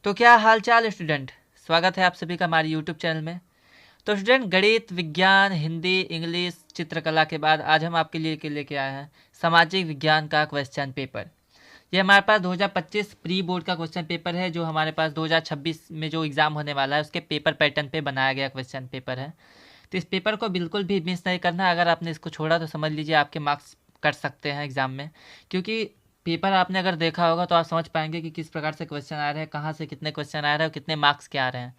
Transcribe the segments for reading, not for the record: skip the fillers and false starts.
तो क्या हाल चाल स्टूडेंट, स्वागत है आप सभी का हमारे यूट्यूब चैनल में। तो स्टूडेंट, गणित, विज्ञान, हिंदी, इंग्लिश, चित्रकला के बाद आज हम आपके लिए लेके आए हैं सामाजिक विज्ञान का क्वेश्चन पेपर। ये हमारे पास 2025 प्री बोर्ड का क्वेश्चन पेपर है, जो हमारे पास 2026 में जो एग्ज़ाम होने वाला है उसके पेपर पैटर्न पे बनाया गया क्वेश्चन पेपर है। तो इस पेपर को बिल्कुल भी मिस नहीं करना। अगर आपने इसको छोड़ा तो समझ लीजिए आपके मार्क्स कट सकते हैं एग्ज़ाम में, क्योंकि पेपर आपने अगर देखा होगा तो आप समझ पाएंगे कि किस प्रकार से क्वेश्चन आ रहे हैं, कहाँ से कितने क्वेश्चन आ रहे हैं और कितने मार्क्स के आ रहे हैं।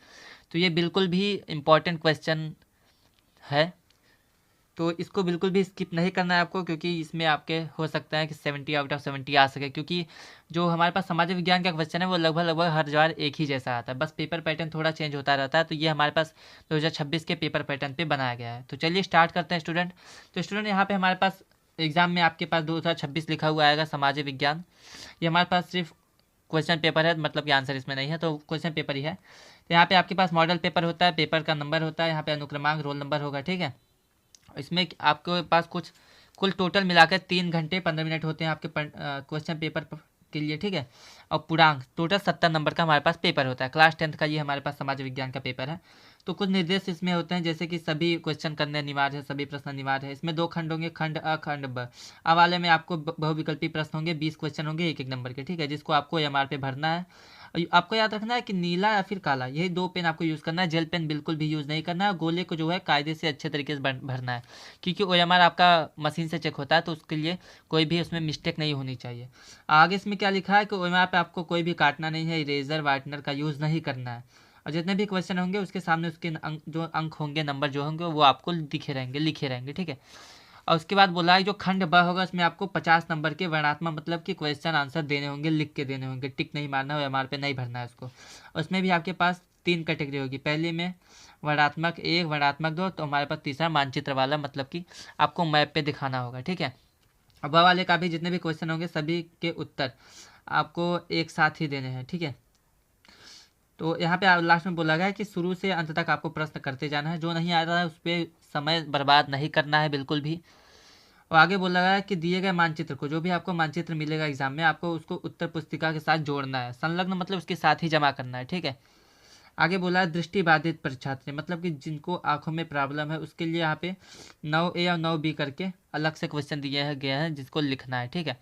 तो ये बिल्कुल भी इम्पॉर्टेंट क्वेश्चन है, तो इसको बिल्कुल भी स्किप नहीं करना है आपको, क्योंकि इसमें आपके हो सकता है कि 70 आउट ऑफ 70 आ सके। क्योंकि जो हमारे पास सामाजिक विज्ञान का क्वेश्चन है वो लगभग लगभग हर बार एक ही जैसा आता है, बस पेपर पैटर्न थोड़ा चेंज होता रहता है। तो ये हमारे पास 2026 के पेपर पैटर्न पे बनाया गया है। तो चलिए स्टार्ट करते हैं स्टूडेंट। तो स्टूडेंट, यहाँ पे हमारे पास एग्जाम में आपके पास 2026 लिखा हुआ आएगा सामाजिक विज्ञान। ये हमारे पास सिर्फ क्वेश्चन पेपर है, मतलब कि आंसर इसमें नहीं है, तो क्वेश्चन पेपर ही है। तो यहाँ पे आपके पास मॉडल पेपर होता है, पेपर का नंबर होता है, यहाँ पे अनुक्रमांक रोल नंबर होगा, ठीक है। इसमें आपके पास कुछ कुल टोटल मिलाकर 3 घंटे 15 मिनट होते हैं आपके क्वेश्चन पेपर के लिए, ठीक है। और पूर्णांक टोटल 70 नंबर का हमारे पास पेपर होता है। क्लास 10th का ये हमारे पास समाज विज्ञान का पेपर है। तो कुछ निर्देश इसमें होते हैं, जैसे कि सभी क्वेश्चन करने अनिवार्य है, सभी प्रश्न अनिवार्य है। इसमें 2 खंड होंगे, खंड अ, खंड ब। अब वाले में आपको बहुविकल्पी प्रश्न होंगे, 20 क्वेश्चन होंगे 1-1 नंबर के, ठीक है, जिसको आपको एमआर पे भरना है। और आपको याद रखना है कि नीला या फिर काला, यही 2 पेन आपको यूज़ करना है। जेल पेन बिल्कुल भी यूज़ नहीं करना है। गोले को जो है कायदे से अच्छे तरीके से भरना है, क्योंकि ओएमआर आपका मशीन से चेक होता है, तो उसके लिए कोई भी उसमें मिस्टेक नहीं होनी चाहिए। आगे इसमें क्या लिखा है कि ओएमआर पे आपको कोई भी काटना नहीं है, इरेजर वाइटनर का यूज़ नहीं करना है। और जितने भी क्वेश्चन होंगे उसके सामने उसके जो अंक होंगे, नंबर जो होंगे वो आपको दिखे रहेंगे, लिखे रहेंगे, ठीक है। और उसके बाद बोला है जो खंड ब होगा उसमें आपको 50 नंबर के वर्णात्मक मतलब कि क्वेश्चन आंसर देने होंगे, लिख के देने होंगे, टिक नहीं मारना है, एमआर पे नहीं भरना है उसको। उसमें भी आपके पास 3 कैटेगरी होगी, पहले में वर्णात्मक 1, वर्णात्मक 2, तो हमारे पास तीसरा मानचित्र वाला, मतलब कि आपको मैप पे दिखाना होगा, ठीक है। अब ब वाले का भी जितने भी क्वेश्चन होंगे सभी के उत्तर आपको एक साथ ही देने हैं, ठीक है। तो यहाँ पे लास्ट में बोला गया है कि शुरू से अंत तक आपको प्रश्न करते जाना है, जो नहीं आ रहा है उस पर समय बर्बाद नहीं करना है बिल्कुल भी। और आगे बोला गया है कि दिए गए मानचित्र को, जो भी आपको मानचित्र मिलेगा एग्जाम में, आपको उसको उत्तर पुस्तिका के साथ जोड़ना है, संलग्न मतलब उसके साथ ही जमा करना है, ठीक है। आगे बोला है दृष्टिबाधित परीक्षार्थी, मतलब कि जिनको आंखों में प्रॉब्लम है, उसके लिए यहाँ पे 9A और 9B करके अलग से क्वेश्चन दिए गए हैं जिसको लिखना है, ठीक है।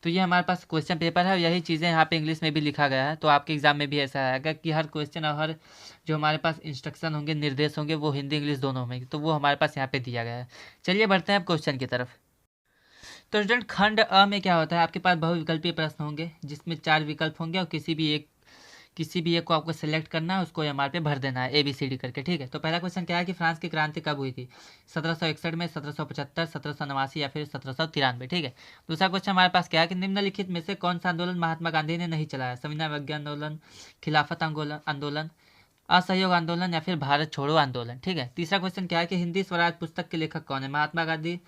तो ये हमारे पास क्वेश्चन पेपर है, यही चीज़ें यहाँ पे इंग्लिश में भी लिखा गया है। तो आपके एग्जाम में भी ऐसा आएगा कि हर क्वेश्चन और हर जो हमारे पास इंस्ट्रक्शन होंगे, निर्देश होंगे, वो हिंदी इंग्लिश दोनों में, तो वो हमारे पास यहाँ पे दिया गया है। चलिए बढ़ते हैं अब क्वेश्चन की तरफ। तो स्टूडेंट, खंड अ में क्या होता है, आपके पास बहुविकल्पीय प्रश्न होंगे जिसमें 4 विकल्प होंगे और किसी भी एक को आपको सेलेक्ट करना है, उसको एमआर पे भर देना है ABCD करके, ठीक है। तो पहला क्वेश्चन क्या है कि फ्रांस की क्रांति कब हुई थी, 1761 में, 1775, 1789 या फिर 1793, ठीक है। दूसरा क्वेश्चन हमारे पास क्या है कि निम्नलिखित में से कौन सा आंदोलन महात्मा गांधी ने नहीं चलाया, संविधान विज्ञान आंदोलन, खिलाफत आंदोलन, असहयोग आंदोलन या फिर भारत छोड़ो आंदोलन, ठीक है। तीसरा क्वेश्चन क्या है कि हिंदी स्वराज पुस्तक के लेखक कौन है, महात्मा गांधी,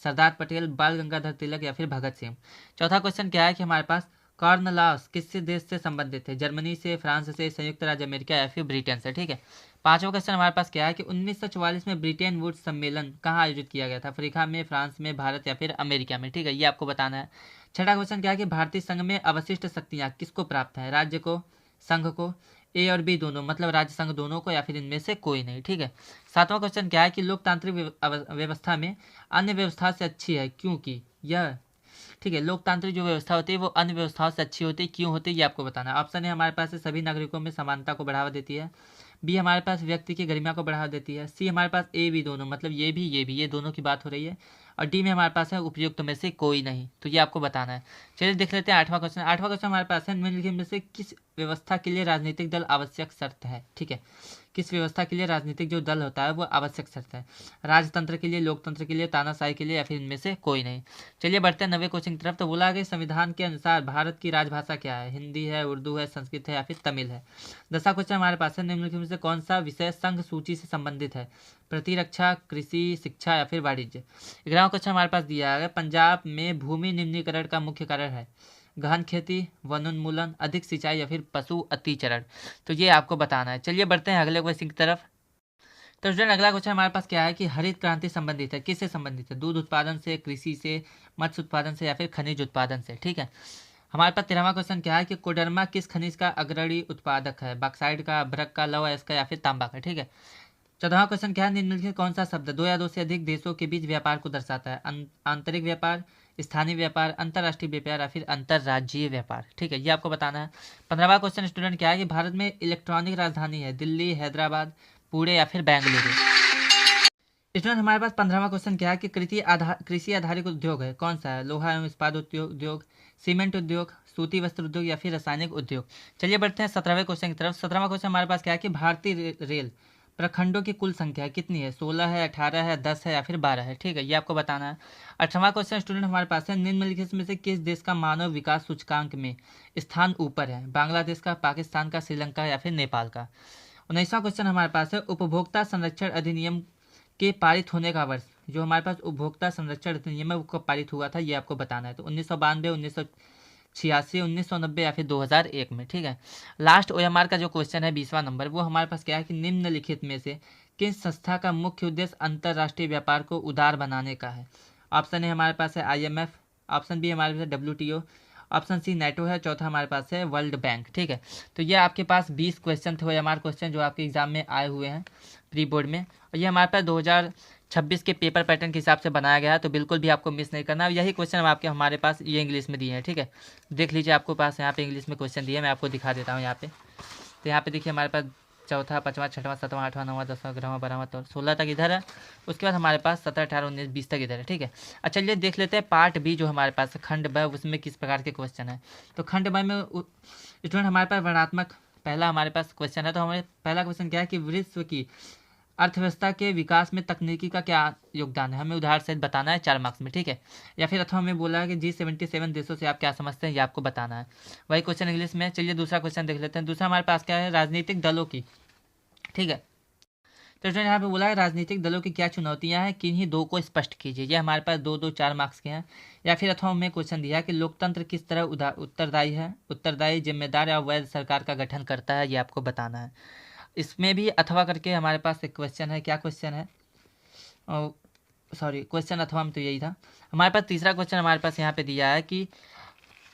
सरदार पटेल, बाल गंगाधर तिलक या फिर भगत सिंह। चौथा क्वेश्चन क्या है कि हमारे पास कॉर्नलॉस किस देश से संबंधित है, जर्मनी से, फ्रांस से, संयुक्त राज्य अमेरिका या फिर ब्रिटेन से, ठीक है। पांचवा क्वेश्चन हमारे पास क्या है कि 1944 में ब्रिटेन वुड्स सम्मेलन कहाँ आयोजित किया गया था, अफ्रीका में, फ्रांस में, भारत या फिर अमेरिका में, ठीक है, ये आपको बताना है। छठा क्वेश्चन क्या है कि भारतीय संघ में अवशिष्ट शक्तियाँ किसको प्राप्त है, राज्य को, संघ को, A और B दोनों, मतलब राज्य संघ दोनों को, या फिर इनमें से कोई नहीं, ठीक है। सातवां क्वेश्चन क्या है कि लोकतांत्रिक व्यवस्था में अन्य व्यवस्था से अच्छी है क्योंकि यह, ठीक है, लोकतांत्रिक जो व्यवस्था होती है वो अन्य व्यवस्थाओं से अच्छी होती है, क्यों होती है ये आपको बताना है। ऑप्शन है हमारे पास है सभी नागरिकों में समानता को बढ़ावा देती है, B हमारे पास व्यक्ति की गरिमा को बढ़ावा देती है, C हमारे पास A B दोनों, मतलब ये भी ये दोनों की बात हो रही है, और D में हमारे पास है उपयुक्त में से कोई नहीं, तो ये आपको बताना है। चलिए देख लेते हैं आठवां क्वेश्चन। आठवां क्वेश्चन हमारे पास है निम्नलिखित में से किस व्यवस्था के लिए राजनीतिक दल आवश्यक शर्त है, ठीक है। किस व्यवस्था के लिए राजनीतिक जो दल होता है वो आवश्यक शर्त है, राजतंत्र के लिए, लोकतंत्र के लिए, तानाशाही के लिए या फिर इनमें से कोई नहीं। चलिए बढ़ते हैं 9वें क्वेश्चन की तरफ। तो बोला गया संविधान के अनुसार भारत की राजभाषा क्या है, हिंदी है, उर्दू है, संस्कृत है या फिर तमिल है। 10वां क्वेश्चन हमारे पास है निम्नलिखित में से कौन सा विषय संघ सूची से संबंधित है, प्रतिरक्षा, कृषि, शिक्षा या फिर वाणिज्य। 11वां क्वेश्चन हमारे पास दिया है पंजाब में भूमि निम्नीकरण का मुख्य कारण है, गहन खेती, वनोन्मूलन, अधिक सिंचाई या फिर पशु अतिचरण, तो ये आपको बताना है। चलिए बढ़ते हैं अगले क्वेश्चन की तरफ। तो स्टूडेंट, अगला क्वेश्चन हमारे पास क्या है कि हरित क्रांति संबंधित है, किससे संबंधित है, दूध उत्पादन से, कृषि से, मत्स्य उत्पादन से या फिर खनिज उत्पादन से, ठीक है। हमारे पास 13वां क्वेश्चन क्या है कि कोडरमा किस खनिज का अग्रणी उत्पादक है? बॉक्साइट का, अभ्रक का, लौह अयस्क का या फिर तांबा का। ठीक है। 14वां क्वेश्चन क्या है? निम्नलिखित कौन सा शब्द दो या दो से अधिक देशों के बीच व्यापार को दर्शाता है? आंतरिक व्यापार, स्थानीय व्यापार, अंतर्राष्ट्रीय व्यापार या फिर अंतर्राज्यीय व्यापार। ठीक है, ये आपको बताना है। 15वां क्वेश्चन स्टूडेंट क्या है कि भारत में इलेक्ट्रॉनिक राजधानी है? दिल्ली, हैदराबाद, पुणे या फिर बेंगलुरु। स्टूडेंट हमारे पास 15वां क्वेश्चन क्या है कि कृषि आधारित उद्योग है? कौन सा है? लोहा एवं इस्पात उद्योग, सीमेंट उद्योग, सूती वस्त्र उद्योग या फिर रासायनिक उद्योग। चलिए बढ़ते हैं 17वें क्वेश्चन की तरफ। 17वां क्वेश्चन हमारे पास क्या है कि भारतीय रेल प्रखंडों की कुल संख्या कितनी है? 16 है, 18 है, 10 है या फिर 12 है। ठीक है, ये आपको बताना है। 18वां क्वेश्चन स्टूडेंट हमारे पास है, निम्नलिखित में से किस देश का मानव विकास सूचकांक में स्थान ऊपर है? बांग्लादेश का, पाकिस्तान का, श्रीलंका या फिर नेपाल का। 19वां क्वेश्चन हमारे पास है, उपभोक्ता संरक्षण अधिनियम के पारित होने का वर्ष। जो हमारे पास उपभोक्ता संरक्षण अधिनियम है वो कब पारित हुआ था, ये आपको बताना है। तो 1992, 1986, 1990 या फिर 2001 में। ठीक है। लास्ट OMR का जो क्वेश्चन है 20वां नंबर, वो हमारे पास क्या है कि निम्नलिखित में से किस संस्था का मुख्य उद्देश्य अंतर्राष्ट्रीय व्यापार को उदार बनाने का है? ऑप्शन ए हमारे पास है IMF, ऑप्शन बी हमारे पास है WTO, ऑप्शन सी NATO है, चौथा हमारे पास है वर्ल्ड बैंक। ठीक है। तो ये आपके पास 20 क्वेश्चन थे OMR क्वेश्चन जो आपके एग्जाम में आए हुए हैं प्री बोर्ड में, और ये हमारे पास 2026 के पेपर पैटर्न के हिसाब से बनाया गया है, तो बिल्कुल भी आपको मिस नहीं करना। यही क्वेश्चन आपके हमारे पास ये इंग्लिश में दिए हैं। ठीक है, देख लीजिए, आपको पास यहाँ पे इंग्लिश में क्वेश्चन दिए, मैं आपको दिखा देता हूँ यहाँ पे। तो यहाँ पे देखिए हमारे पास चौथा, पाँचवा, छठवां, सातवां, आठवां, नौवां, 10वां, 11वां, 12वां तो 16 तक इधर है। उसके बाद हमारे पास 17, 18, 19, 20 तक इधर है। ठीक है। अच्छा चलिए देख लेते हैं पार्ट बी जो हमारे पास है, खंड ब, उसमें किस प्रकार के क्वेश्चन है। तो खंड ब में स्टूडेंट हमारे पास वर्णनात्मक पहला हमारे पास क्वेश्चन है। तो हमारे पहला क्वेश्चन क्या है कि विश्व की अर्थव्यवस्था के विकास में तकनीकी का क्या योगदान है? हमें उदाहरण सहित बताना है 4 मार्क्स में। ठीक है। या फिर अथवा हमें बोला है कि G77 देशों से आप क्या समझते हैं, ये आपको बताना है। वही क्वेश्चन इंग्लिश में। चलिए दूसरा क्वेश्चन देख लेते हैं। दूसरा हमारे पास क्या है, राजनीतिक दलों की। ठीक है। तो स्टूडेंट यहाँ पे बोला है राजनीतिक दलों की क्या चुनौतियां हैं, किन्हीं दो को स्पष्ट कीजिए। ये हमारे पास 2 4 मार्क्स के हैं। या फिर अथवा हमें क्वेश्चन दिया है कि लोकतंत्र किस तरह उत्तरदायी है, उत्तरदायी, जिम्मेदार या वैध सरकार का गठन करता है, ये आपको बताना है। इसमें भी अथवा करके हमारे पास एक क्वेश्चन है। क्या क्वेश्चन है? सॉरी, क्वेश्चन अथवा में तो यही था। हमारे पास तीसरा क्वेश्चन हमारे पास यहाँ पे दिया है कि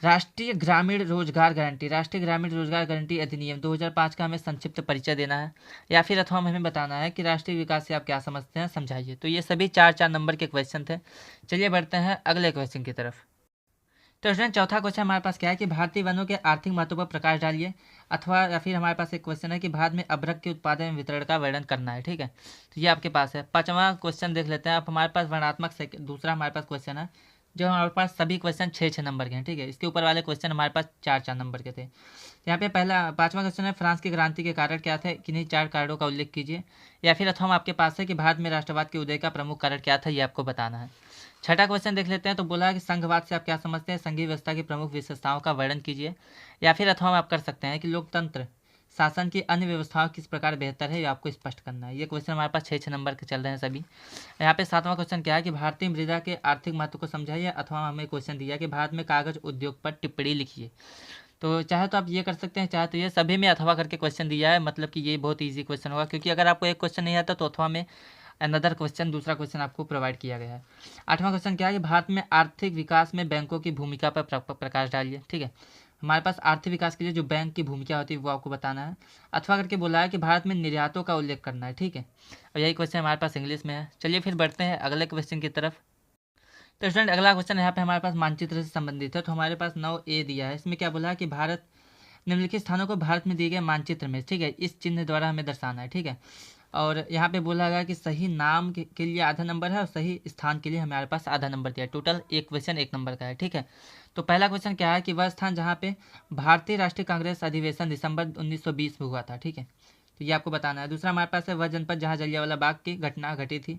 राष्ट्रीय ग्रामीण रोजगार गारंटी अधिनियम 2005 का हमें संक्षिप्त परिचय देना है। या फिर अथवा हमें बताना है कि राष्ट्रीय विकास से आप क्या समझते हैं, समझाइए। तो ये सभी 4 नंबर के क्वेश्चन थे। चलिए बढ़ते हैं अगले क्वेश्चन की तरफ। तो स्टूडेंट चौथा क्वेश्चन हमारे पास क्या है कि भारतीय वनों के आर्थिक महत्व पर प्रकाश डालिए। अथवा या फिर हमारे पास एक क्वेश्चन है कि भारत में अभ्रक के उत्पादन एवं वितरण का वर्णन करना है। ठीक है। तो ये आपके पास है। 5वां क्वेश्चन देख लेते हैं। अब हमारे पास वर्णनात्मक से दूसरा हमारे पास क्वेश्चन है, जो हमारे पास सभी क्वेश्चन 6 नंबर के हैं। ठीक है। इसके ऊपर वाले क्वेश्चन हमारे पास 4 नंबर के थे। यहाँ पे पहला 5वां क्वेश्चन है, फ्रांस की क्रांति के कारण क्या थे, किन्हीं 4 कारणों का उल्लेख कीजिए। या फिर अथवा आपके पास है कि भारत में राष्ट्रवाद के उदय का प्रमुख कारण क्या था, ये आपको बताना है। 6ठा क्वेश्चन देख लेते हैं। तो बोला है कि संघवाद से आप क्या समझते हैं, संघीय व्यवस्था की प्रमुख विशेषताओं का वर्णन कीजिए। या फिर अथवा आप कर सकते हैं कि लोकतंत्र शासन की अन्य व्यवस्थाओं किस प्रकार बेहतर है, ये आपको स्पष्ट करना है। ये क्वेश्चन हमारे पास 6 नंबर के चल रहे हैं सभी। यहाँ पे 7वां क्वेश्चन क्या है कि भारतीय मृदा के आर्थिक महत्व को समझाइए। अथवा हमें क्वेश्चन दिया कि भारत में कागज उद्योग पर टिप्पणी लिखिए। तो चाहे तो आप ये कर सकते हैं, चाहे तो ये सभी में अथवा करके क्वेश्चन दिया है, मतलब कि ये बहुत ईजी क्वेश्चन होगा, क्योंकि अगर आपको एक क्वेश्चन नहीं आता तो अथवा में अनदर क्वेश्चन, दूसरा क्वेश्चन आपको प्रोवाइड किया गया है। 8वां क्वेश्चन क्या है कि भारत में आर्थिक विकास में बैंकों की भूमिका पर प्रकाश डालिए। ठीक है। हमारे पास आर्थिक विकास के लिए जो बैंक की भूमिका होती है वो आपको बताना है। अथवा करके बोला है कि भारत में निर्यातों का उल्लेख करना है। ठीक है। और यही क्वेश्चन हमारे पास इंग्लिश में है। चलिए फिर बढ़ते हैं अगले क्वेश्चन की तरफ। तो स्टूडेंट अगला क्वेश्चन यहाँ पे हमारे पास मानचित्र से संबंधित है। तो हमारे पास 9A दिया है। इसमें क्या बोला है कि भारत निम्नलिखित स्थानों को भारत में दिए गए मानचित्र में, ठीक है, इस चिन्ह द्वारा हमें दर्शाना है। ठीक है। और यहाँ पे बोला गया कि सही नाम के लिए आधा नंबर है और सही स्थान के लिए हमारे पास आधा नंबर दिया है। टोटल एक क्वेश्चन 1 नंबर का है। ठीक है। तो पहला क्वेश्चन क्या है कि वह स्थान जहाँ पे भारतीय राष्ट्रीय कांग्रेस अधिवेशन दिसंबर 1920 में हुआ था। ठीक है। तो ये आपको बताना है। दूसरा हमारे पास है वह जनपद जहाँ जलियांवाला बाग की घटना घटी थी।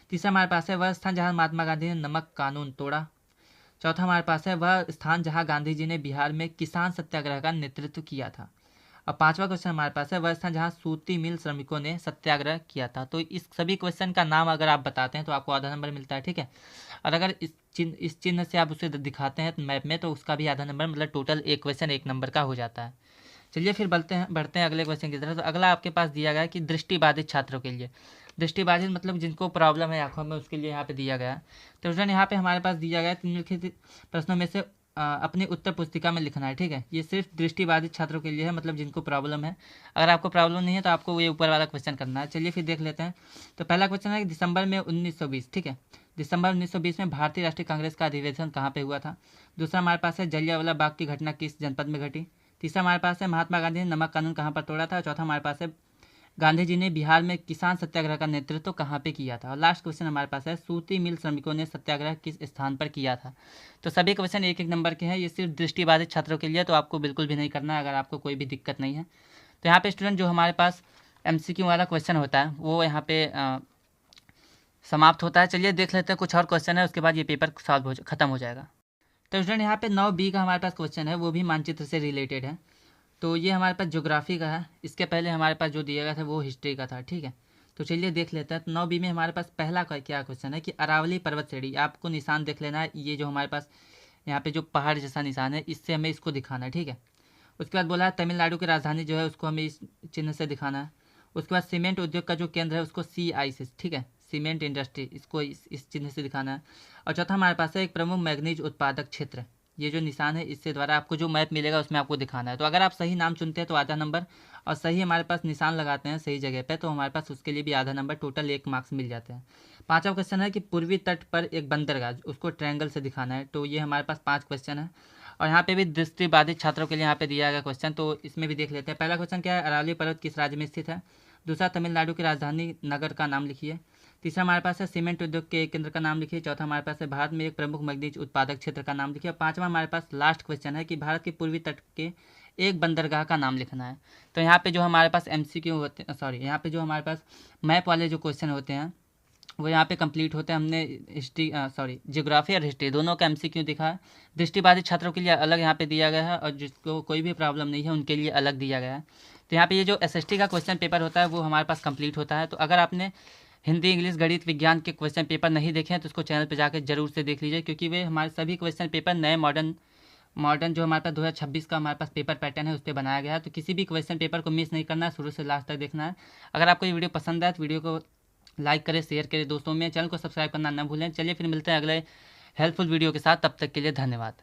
तीसरा हमारे पास है वह स्थान जहाँ महात्मा गांधी ने नमक कानून तोड़ा। चौथा हमारे पास है वह स्थान जहाँ गांधी जी ने बिहार में किसान सत्याग्रह का नेतृत्व किया था। और 5वां क्वेश्चन हमारे पास है वह स्थान जहाँ सूती मिल श्रमिकों ने सत्याग्रह किया था। तो इस सभी क्वेश्चन का नाम अगर आप बताते हैं तो आपको आधा नंबर मिलता है। ठीक है। और अगर इस चिन्ह से आप उसे दिखाते हैं मैप में तो उसका भी आधा नंबर, मतलब टोटल एक क्वेश्चन 1 नंबर का हो जाता है। चलिए फिर बढ़ते हैं अगले क्वेश्चन की तरफ। तो अगला आपके पास दिया गया है कि दृष्टिबाधित छात्रों के लिए, दृष्टिबाधित मतलब जिनको प्रॉब्लम है आंखों में, उसके लिए यहाँ पे दिया गया है। तो स्टूडेंट यहाँ पे हमारे पास दिया गया है निम्नलिखित प्रश्नों में से अपनी उत्तर पुस्तिका में लिखना है, ठीक है। ये सिर्फ दृष्टिबाधित छात्रों के लिए है, मतलब जिनको प्रॉब्लम है। अगर आपको प्रॉब्लम नहीं है तो आपको ये ऊपर वाला क्वेश्चन करना है। चलिए फिर देख लेते हैं। तो पहला क्वेश्चन है कि दिसंबर में 1920, ठीक है, दिसंबर 1920 में भारतीय राष्ट्रीय कांग्रेस का अधिवेशन कहाँ पे हुआ था। दूसरा हमारे पास है जलियांवाला बाग की घटना किस जनपद में घटी। तीसरा हमारे पास है महात्मा गांधी ने नमक कानून कहाँ पर तोड़ा था। चौथा हमारे पास है गांधी जी ने बिहार में किसान सत्याग्रह का नेतृत्व कहाँ पे किया था। और लास्ट क्वेश्चन हमारे पास है सूती मिल श्रमिकों ने सत्याग्रह किस स्थान पर किया था। तो सभी क्वेश्चन एक एक नंबर के हैं। ये सिर्फ दृष्टिबाधित छात्रों के लिए, तो आपको बिल्कुल भी नहीं करना है अगर आपको कोई भी दिक्कत नहीं है। तो यहाँ पे स्टूडेंट जो हमारे पास MCQ वाला क्वेश्चन होता है वो यहाँ पे समाप्त होता है। चलिए देख लेते हैं, कुछ और क्वेश्चन है, उसके बाद ये पेपर सॉल्व खत्म हो जाएगा। तो स्टूडेंट यहाँ पे 9B का हमारे पास क्वेश्चन है, वो भी मानचित्र से रिलेटेड है। तो ये हमारे पास ज्योग्राफी का है। इसके पहले हमारे पास जो दिया गया था वो हिस्ट्री का था, ठीक है। तो चलिए देख लेते हैं। तो 9B में हमारे पास पहला क्या क्वेश्चन है कि अरावली पर्वत श्रेणी, आपको निशान देख लेना है। ये जो हमारे पास यहाँ पे जो पहाड़ जैसा निशान है, इससे हमें इसको दिखाना है, ठीक है। उसके बाद बोला है तमिलनाडु की राजधानी जो है उसको हमें इस चिन्ह से दिखाना है। उसके बाद सीमेंट उद्योग का जो केंद्र है उसको CI से, ठीक है, सीमेंट इंडस्ट्री, इसको इस चिन्ह से दिखाना है। और चौथा हमारे पास है एक प्रमुख मैग्नीज उत्पादक क्षेत्र, ये जो निशान है इससे द्वारा आपको जो मैप मिलेगा उसमें आपको दिखाना है। तो अगर आप सही नाम चुनते हैं तो आधा नंबर, और सही हमारे पास निशान लगाते हैं सही जगह पे तो हमारे पास उसके लिए भी आधा नंबर, टोटल 1 मार्क्स मिल जाते हैं। पांचवा क्वेश्चन है कि पूर्वी तट पर एक बंदरगाह, उसको ट्रायंगल से दिखाना है। तो ये हमारे पास 5 क्वेश्चन है। और यहाँ पे भी दृष्टिबाधित छात्रों के लिए यहाँ पे दिया गया क्वेश्चन, तो इसमें भी देख लेते हैं। पहला क्वेश्चन क्या है, अरावली पर्वत किस राज्य में स्थित है। दूसरा तमिलनाडु की राजधानी नगर का नाम लिखिए। तीसरा हमारे पास है सीमेंट उद्योग के केंद्र का नाम लिखिए। चौथा हमारे पास है भारत में एक प्रमुख मैग्नीज उत्पादक क्षेत्र का नाम लिखिए। और पांचवा हमारे पास लास्ट क्वेश्चन है कि भारत के पूर्वी तट के एक बंदरगाह का नाम लिखना है। तो यहाँ पे जो हमारे पास MCQ होते हैं, सॉरी, यहाँ पे जो हमारे पास मैप वाले जो क्वेश्चन होते हैं वो यहाँ पे कंप्लीट होते हैं। हमने हिस्ट्री ज्योग्राफी और हिस्ट्री दोनों का MCQ दिखा है। दृष्टिबाधित छात्रों के लिए अलग यहाँ पे दिया गया है, और जिसको कोई भी प्रॉब्लम नहीं है उनके लिए अलग दिया गया है। तो यहाँ पे ये जो SST का क्वेश्चन पेपर होता है वो हमारे पास कंप्लीट होता है। तो अगर आपने हिंदी, इंग्लिश, गणित, विज्ञान के क्वेश्चन पेपर नहीं देखे हैं तो उसको चैनल पे जाकर जरूर से देख लीजिए, क्योंकि वे हमारे सभी क्वेश्चन पेपर नए मॉडर्न जो हमारे पास 2026 का हमारे पास पेपर पैटर्न है उस पर बनाया गया है। तो किसी भी क्वेश्चन पेपर को मिस नहीं करना है, शुरू से लास्ट तक देखना है। अगर आपको ये वीडियो पसंद आए तो वीडियो को लाइक करें, शेयर करें दोस्तों में, चैनल को सब्सक्राइब करना ना भूलें। चलिए फिर मिलते हैं अगले हेल्पफुल वीडियो के साथ, तब तक के लिए धन्यवाद।